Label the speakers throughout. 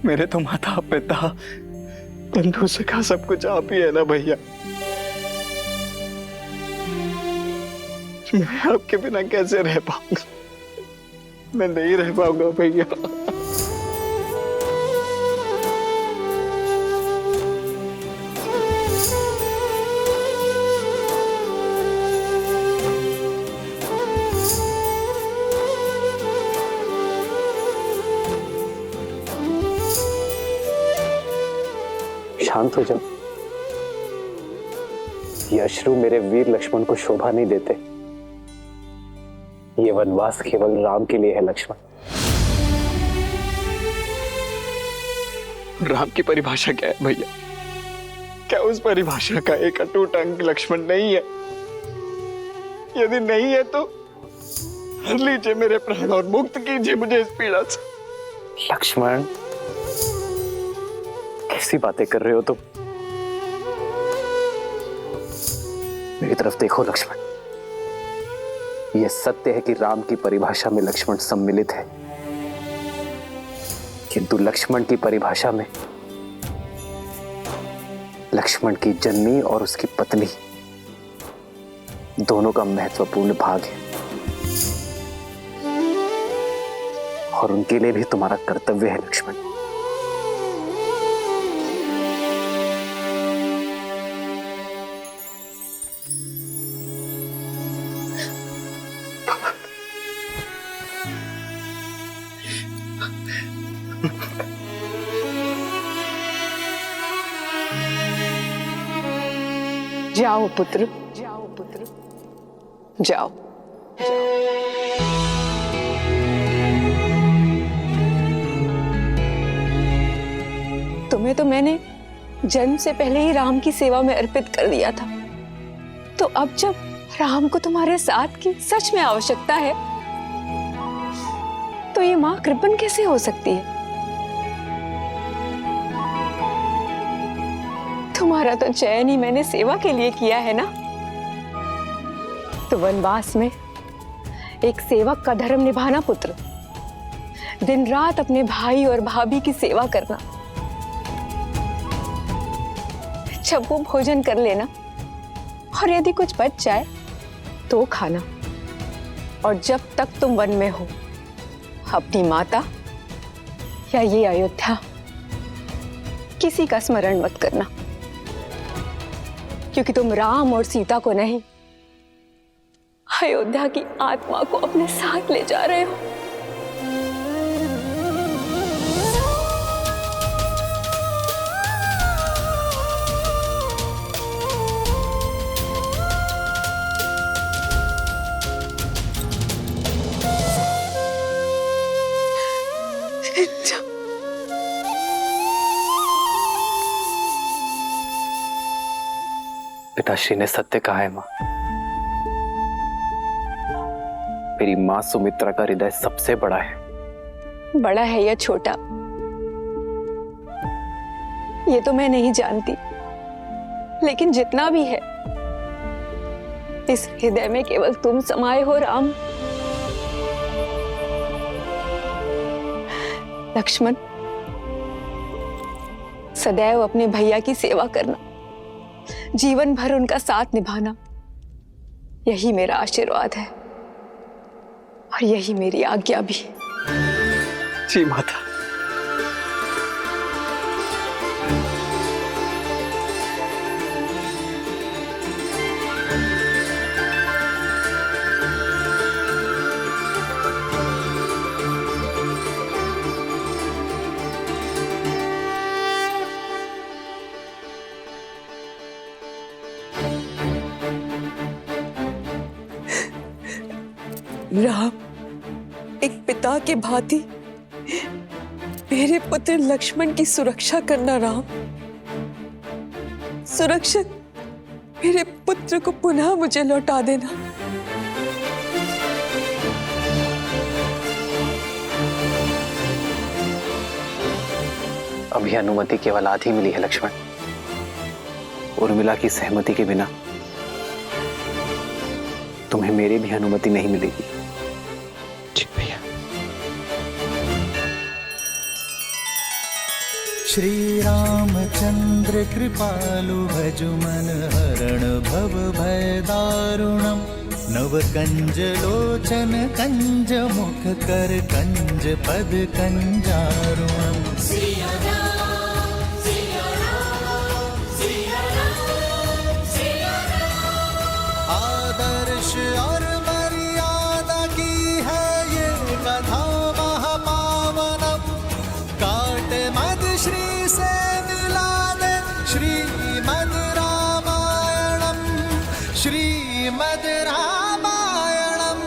Speaker 1: मेरे तो माता पिता बंधु सखा सब कुछ आप ही है ना भैया। मैं आपके बिना कैसे रह पाऊंगा? मैं नहीं रह पाऊंगा भैया।
Speaker 2: शांत हो जाओ। ये अश्रु मेरे वीर लक्ष्मण को शोभा नहीं देते। ये वनवास केवल राम के लिए है लक्ष्मण।
Speaker 1: राम की परिभाषा क्या है भैया? क्या उस परिभाषा का एक अटूट अंग लक्ष्मण नहीं है? यदि नहीं है तो हर लीजिए मेरे प्राण और मुक्त कीजिए मुझे इस पीड़ा से।
Speaker 2: लक्ष्मण, कैसी बातें कर रहे हो तुम? मेरी तरफ देखो लक्ष्मण। यह सत्य है कि राम की परिभाषा में लक्ष्मण सम्मिलित है, किंतु लक्ष्मण की परिभाषा में लक्ष्मण की जननी और उसकी पत्नी दोनों का महत्वपूर्ण भाग है, और उनके लिए भी तुम्हारा कर्तव्य है लक्ष्मण।
Speaker 3: जाओ पुत्र, जाओ पुत्र, जाओ। तुम्हें तो मैंने जन्म से पहले ही राम की सेवा में अर्पित कर दिया था, तो अब जब राम को तुम्हारे साथ की सच में आवश्यकता है, तो ये मां कृपण कैसे हो सकती है? तुम्हारा तो चयन ही मैंने सेवा के लिए किया है ना। तो वनवास में एक सेवक का धर्म निभाना पुत्र, दिन रात अपने भाई और भाभी की सेवा करना, जब वो भोजन कर लेना और यदि कुछ बच जाए तो खाना, और जब तक तुम वन में हो अपनी माता या ये अयोध्या किसी का स्मरण मत करना, क्योंकि तुम राम और सीता को नहीं, अयोध्या की आत्मा को अपने साथ ले जा रहे हो।
Speaker 2: पिताश्री ने सत्य कहा है मां। मेरी मां सुमित्रा का हृदय सबसे बड़ा है।
Speaker 3: बड़ा है या छोटा, ये तो मैं नहीं जानती, लेकिन जितना भी है, इस हृदय में केवल तुम समाये हो राम। लक्ष्मण, सदैव अपने भैया की सेवा करना, जीवन भर उनका साथ निभाना, यही मेरा आशीर्वाद है और यही मेरी आज्ञा भी।
Speaker 1: जी माता।
Speaker 3: राम, एक पिता के भांति मेरे पुत्र लक्ष्मण की सुरक्षा करना राम। सुरक्षित मेरे पुत्र को पुनः मुझे लौटा देना।
Speaker 2: अभी अनुमति केवल आधी मिली है लक्ष्मण। उर्मिला की सहमति के बिना तुम्हें मेरी भी अनुमति नहीं मिलेगी।
Speaker 1: जी भैया।
Speaker 4: श्री रामचंद्र कृपालु भजु मन हरण भव भय दारुणम नव कंज लोचन कंज मुख कर कंज पद कंजारुणम आदर्श और मर्यादा की है ये कथा महापावनम काट मद श्री से मिला दे श्रीमद रामायणम श्रीमद रामायणम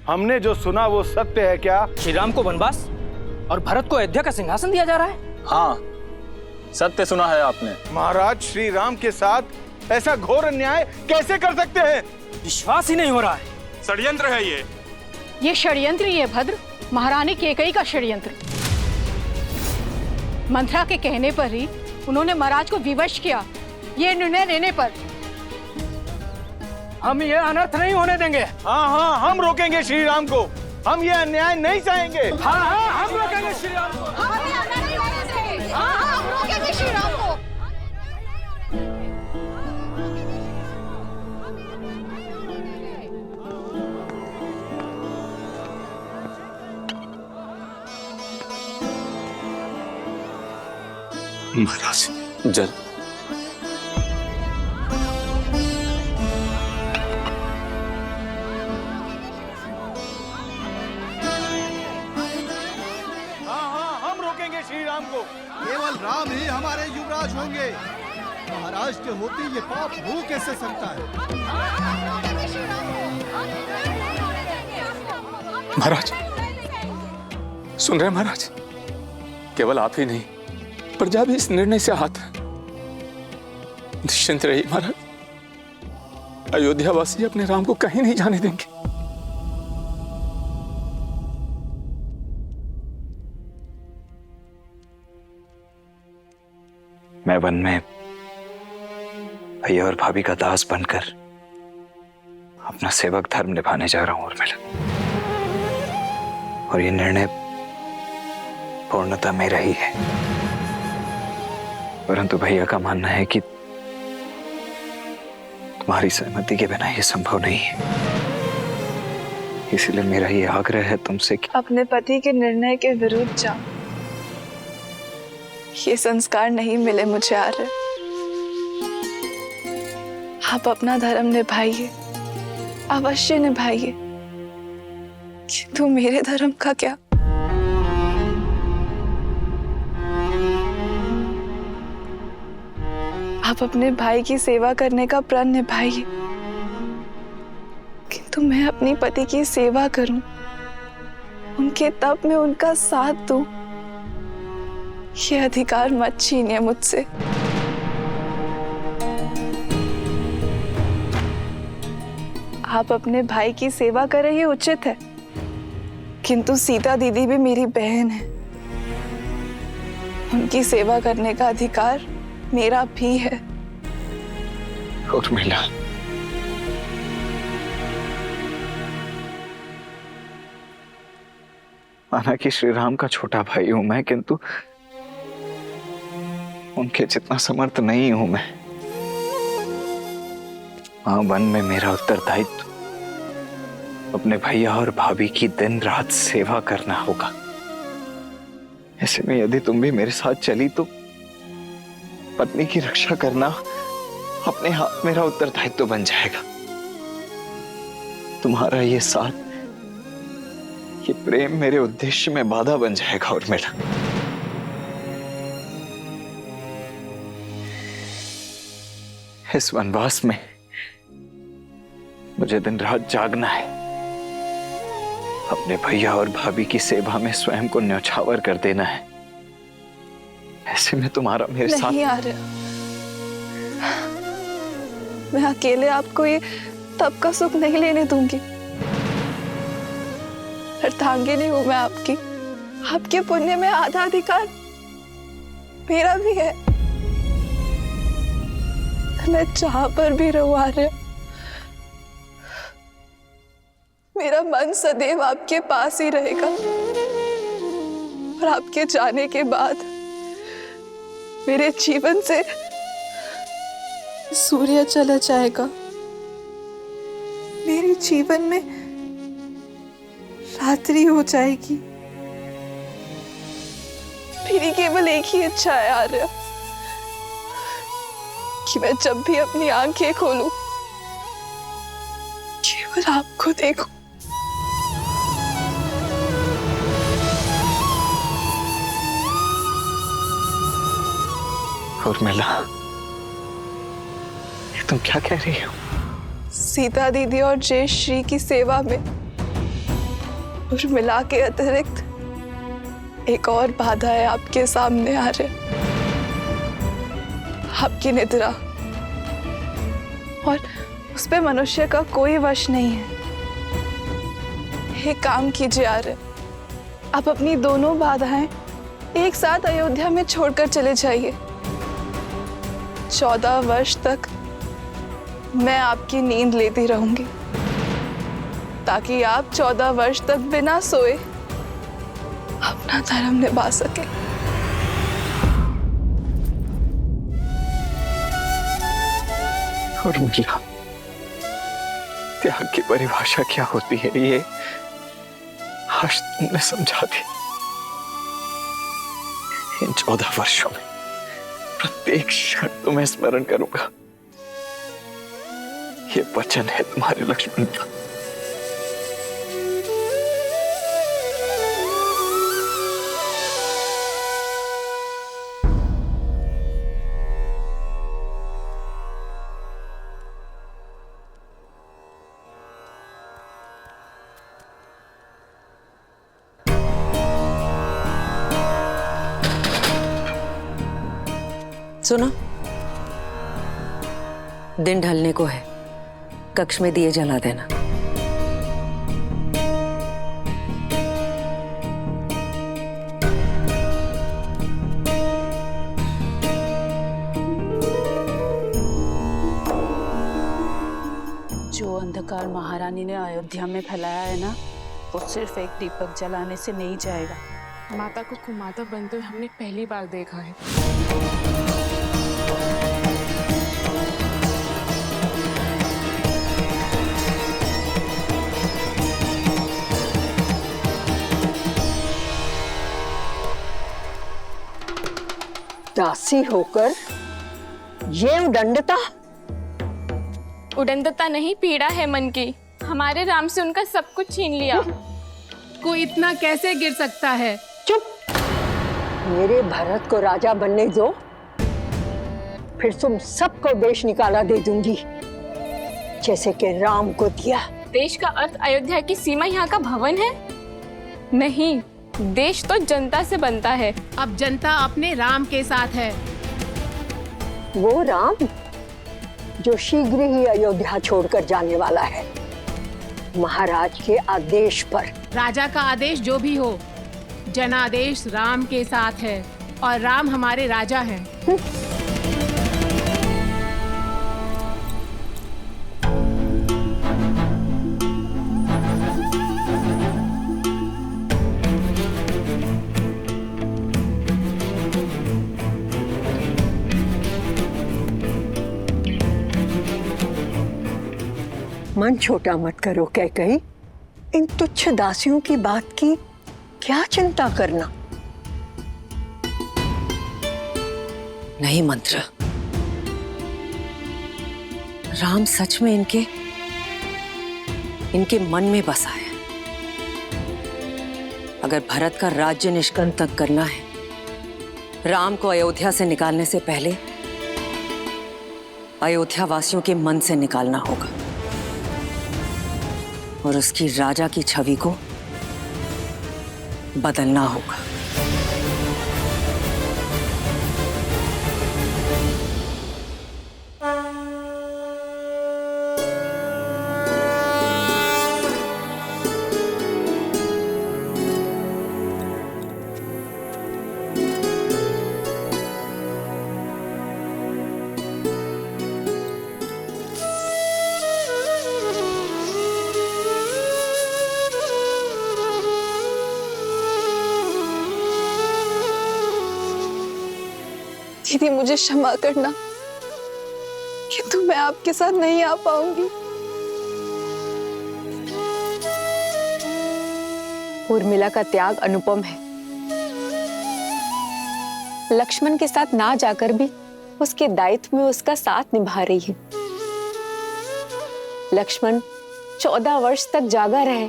Speaker 5: हमने जो सुना वो सत्य है क्या?
Speaker 6: श्री राम को वनवास और भरत को अयोध्या का सिंहासन दिया जा रहा है।
Speaker 7: हाँ, सत्य सुना है आपने।
Speaker 5: महाराज श्री राम के साथ ऐसा घोर अन्याय कैसे कर सकते हैं?
Speaker 6: विश्वास ही नहीं हो रहा है।
Speaker 5: षड्यंत्र है
Speaker 8: ये षड्यंत्र ही है भद्र, महारानी केकई का षड्यंत्र। मंत्रा के कहने पर ही उन्होंने महाराज को विवश किया। ये निर्णय लेने पर
Speaker 6: हम ये अनर्थ नहीं होने देंगे।
Speaker 5: हाँ हाँ, हम रोकेंगे श्री राम को। हम ये अन्याय नहीं चाहेंगे।
Speaker 6: हाँ हाँ, हम रोकेंगे श्री राम को।
Speaker 8: हम रोकेंगे श्री राम को।
Speaker 2: महाराज जल।
Speaker 5: श्री राम को।
Speaker 4: केवल राम ही हमारे युवराज होंगे। महाराज के होते ये पाप हो कैसे सकता है?
Speaker 2: महाराज सुन रहे हैं महाराज? केवल आप ही नहीं, प्रजा भी इस निर्णय से आहत है। निश्चिंत रहिए महाराज, अयोध्यावासी अपने राम को कहीं नहीं जाने देंगे।
Speaker 1: मैं वन में भैया और भाभी का दास बनकर अपना सेवक धर्म निभाने जा रहा हूं उर्मिला, और ये निर्णय पूर्णतः मेरा ही है। परंतु भैया का मानना है कि तुम्हारी सहमति के बिना यह संभव नहीं है। इसलिए मेरा ये आग्रह है तुमसे कि
Speaker 9: अपने पति के निर्णय के विरुद्ध जाओ। ये संस्कार नहीं मिले मुझे आर्य। आप अपना धर्म निभाइए, अवश्य निभाइए, किंतु मेरे धर्म का क्या? आप अपने भाई की सेवा करने का प्रण निभाइए, किंतु मैं अपनी पति की सेवा करूं, उनके तप में उनका साथ दूं, ये अधिकार मत छीनिए मुझसे। आप अपने भाई की सेवा करें ये उचित है, किंतु सीता दीदी भी मेरी बहन है। उनकी सेवा करने का अधिकार मेरा भी है।
Speaker 1: उर्मिला, माना कि श्री राम का छोटा भाई हूं मैं, किंतु उनके जितना समर्थ नहीं हूं मैं। वहां वन में मेरा उत्तरदायित्व अपने भैया और भाभी की दिन रात सेवा करना होगा। ऐसे में यदि तुम भी मेरे साथ चली तो पत्नी की रक्षा करना अपने हाथ मेरा उत्तरदायित्व बन जाएगा। तुम्हारा ये साथ, ये प्रेम मेरे उद्देश्य में बाधा बन जाएगा उर्मिला। इस वनवास में मुझे दिन रात जागना है, अपने भैया और भाभी की सेवा में स्वयं को न्यौछावर कर देना है। ऐसे में तुम्हारा मेरे साथ
Speaker 9: नहीं आ रहा। मैं अकेले आपको ये तब का सुख नहीं लेने दूंगी। अर्धांगिनी हूं मैं आपकी। आपके पुण्य में आधा अधिकार मेरा भी है। मैं जहां पर भी रहूं आर्य, मेरा मन सदैव आपके पास ही रहेगा। और आपके जाने के बाद मेरे जीवन से सूर्य चला जाएगा। मेरे जीवन में रात्रि हो जाएगी। मेरी केवल एक ही इच्छा है आर्य, कि मैं जब भी अपनी आंखें खोलूं केवल आपको देखूं।
Speaker 1: उर्मिला, ये तुम क्या कह रही हो?
Speaker 9: सीता दीदी और जयश्री की सेवा में उर्मिला के अतिरिक्त एक और बाधा है आपके सामने आ रहे, आपकी निद्रा, और उस पे मनुष्य का कोई वश नहीं है। एक काम कीजिए आर्य, आप अपनी दोनों बाधाएं एक साथ अयोध्या में छोड़कर चले जाइए। 14 वर्ष तक मैं आपकी नींद लेती रहूंगी, ताकि आप 14 वर्ष तक बिना सोए अपना धर्म निभा सके।
Speaker 1: उर्मिला, त्याग की परिभाषा क्या होती है ये आज तुमने समझा दी। इन 14 वर्षों में प्रत्येक क्षण तुम्हें स्मरण करूंगा, ये वचन है तुम्हारे लक्ष्मण का।
Speaker 10: सुनो, दिन ढलने को है, कक्ष में दिए जला देना।
Speaker 11: जो अंधकार महारानी ने अयोध्या में फैलाया है ना, वो सिर्फ एक दीपक जलाने से नहीं जाएगा।
Speaker 12: माता को कुमाता बनते हुए हमने पहली बार देखा है।
Speaker 3: दासी होकर ये उदंडता?
Speaker 12: उदंडता नहीं, पीड़ा है मन की। हमारे राम से उनका सब कुछ छीन लिया।
Speaker 8: कोई इतना कैसे गिर सकता है?
Speaker 3: चुप! मेरे भरत को राजा बनने दो, फिर तुम सबको देश निकाला दे दूंगी, जैसे कि राम को दिया।
Speaker 12: देश का अर्थ अयोध्या की सीमा यहाँ का भवन है? नहीं, देश तो जनता से बनता है।
Speaker 8: अब जनता अपने राम के साथ है।
Speaker 3: वो राम जो शीघ्र ही अयोध्या छोड़कर जाने वाला है, महाराज के आदेश पर।
Speaker 8: राजा का आदेश जो भी हो, जनादेश राम के साथ है, और राम हमारे राजा हैं।
Speaker 3: मन छोटा मत करो कैकई, इन तुच्छ दासियों की बात की क्या चिंता करना।
Speaker 10: नहीं मंत्र, राम सच में इनके मन में बसा है। अगर भरत का राज्य निष्कंटक करना है, राम को अयोध्या से निकालने से पहले अयोध्या वासियों के मन से निकालना होगा, और उसकी राजा की छवि को बदलना होगा।
Speaker 9: दीदी मुझे क्षमा करना, किंतु मैं आपके साथ नहीं आ पाऊंगी।
Speaker 3: उर्मिला का त्याग अनुपम है। लक्ष्मण के साथ ना जाकर भी उसके दायित्व में उसका साथ निभा रही है। लक्ष्मण 14 वर्ष तक जागा रहे,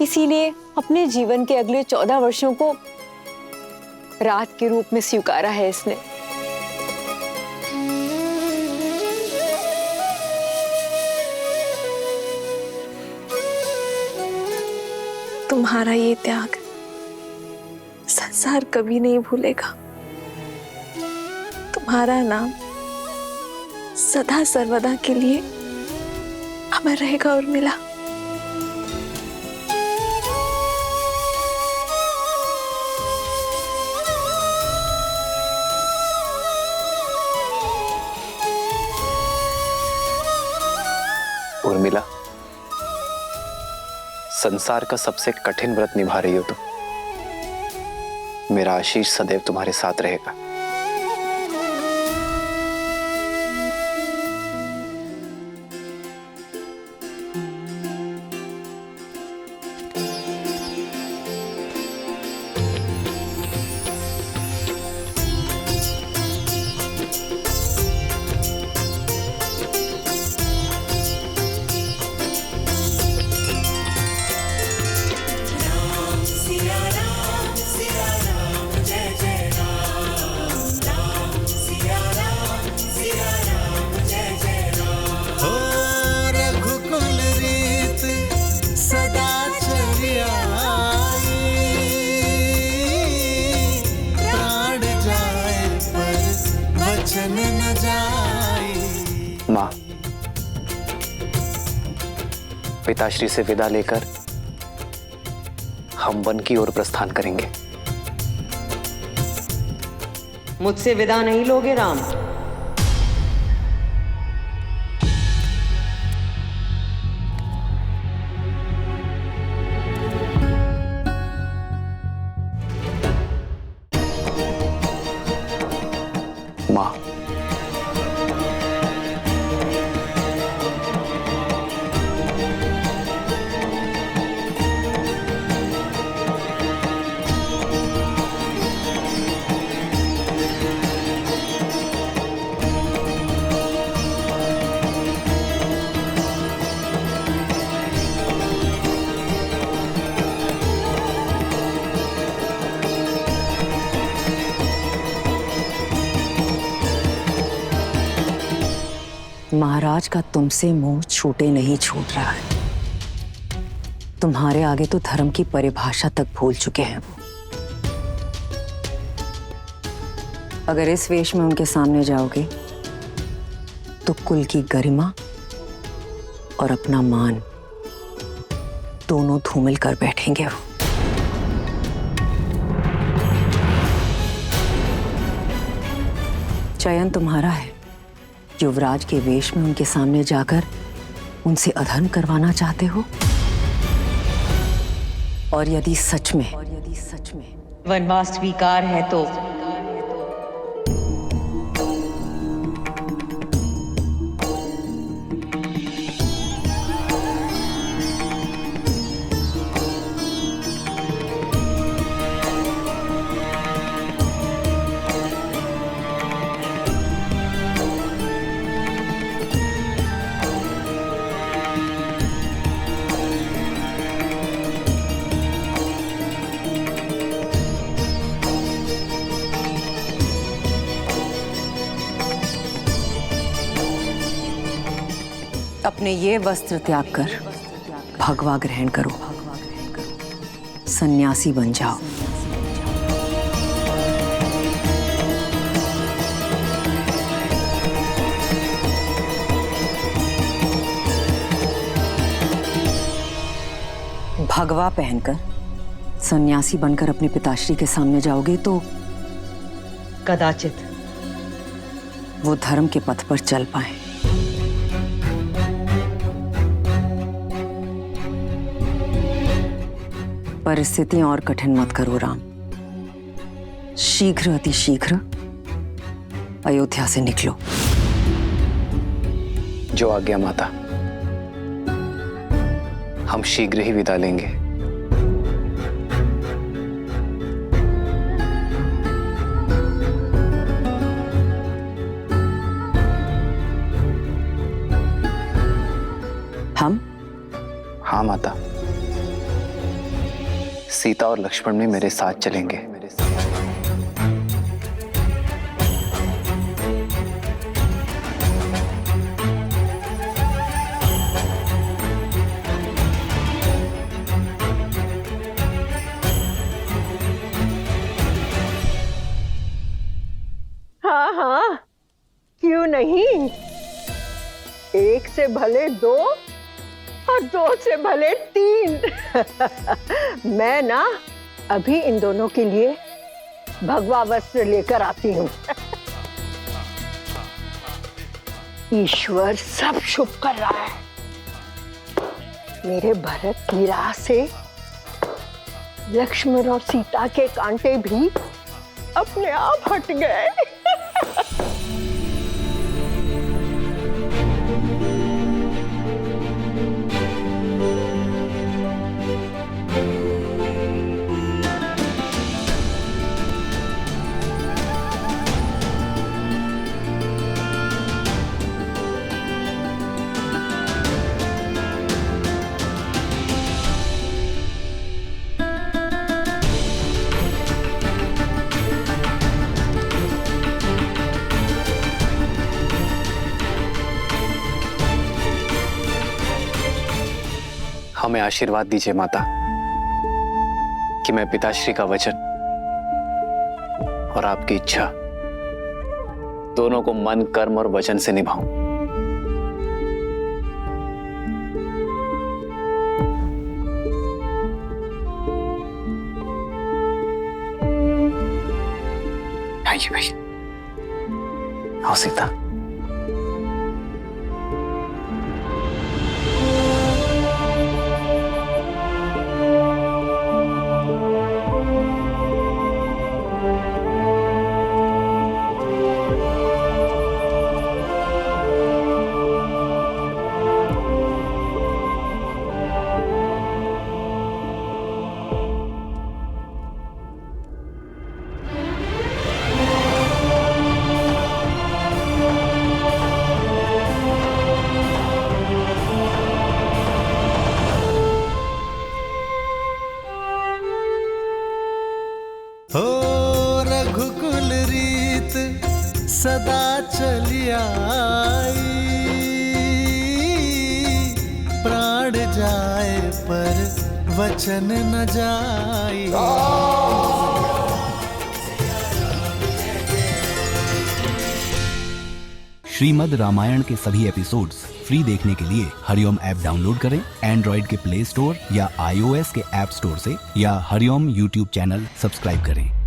Speaker 3: इसीलिए अपने जीवन के अगले 14 वर्षों को रात के रूप में स्वीकारा है इसने।
Speaker 9: तुम्हारा ये त्याग संसार कभी नहीं भूलेगा। तुम्हारा नाम सदा सर्वदा के लिए अमर रहेगा उर्मिला।
Speaker 2: उर्मिला, संसार का सबसे कठिन व्रत निभा रही हो तुम। मेरा आशीष सदैव तुम्हारे साथ रहेगा। माँ, पिताश्री से विदा लेकर हम वन की ओर प्रस्थान करेंगे।
Speaker 10: मुझसे विदा नहीं लोगे राम?
Speaker 2: माँ,
Speaker 10: महाराज का तुमसे मोह छूटे नहीं छूट रहा है। तुम्हारे आगे तो धर्म की परिभाषा तक भूल चुके हैं वो। अगर इस वेश में उनके सामने जाओगे तो कुल की गरिमा और अपना मान दोनों धूमिल कर बैठेंगे वो। चयन तुम्हारा है। युवराज के वेश में उनके सामने जाकर उनसे अधर्म करवाना चाहते हो, और यदि सच में वनवास स्वीकार है तो अपने ये वस्त्र त्याग कर भगवा ग्रहण करो, सन्यासी बन जाओ। भगवा पहनकर सन्यासी बनकर अपने पिताश्री के सामने जाओगे तो कदाचित वो धर्म के पथ पर चल पाए। परिस्थितियां और कठिन मत करो राम। शीघ्र अति शीघ्र अयोध्या से निकलो।
Speaker 2: जो आज्ञा माता। हम शीघ्र ही विदा लेंगे।
Speaker 10: हम?
Speaker 2: हाँ माता, सीता और लक्ष्मण भी मेरे साथ चलेंगे।
Speaker 3: हाँ हाँ, क्यों नहीं। एक से भले दो और दो से भले तीन। मैं ना अभी इन दोनों के लिए भगवा वस्त्र लेकर आती हूँ। ईश्वर सब शुभ कर रहा है। मेरे भरत की राह से लक्ष्मण और सीता के कांटे भी अपने आप हट गए।
Speaker 2: हमें आशीर्वाद दीजिए माता कि मैं पिताश्री का वचन और आपकी इच्छा दोनों को मन, कर्म और वचन से निभाऊं। आइए भाई, आओ सीता।
Speaker 4: हो रघुकुल रीत सदा चली आई, प्राण जाए पर वचन न जाई।
Speaker 13: श्रीमद् रामायण के सभी एपिसोड्स फ्री देखने के लिए हरिओम ऐप डाउनलोड करें एंड्रॉइड के प्ले स्टोर या iOS के ऐप स्टोर से, या हरिओम यूट्यूब चैनल सब्सक्राइब करें।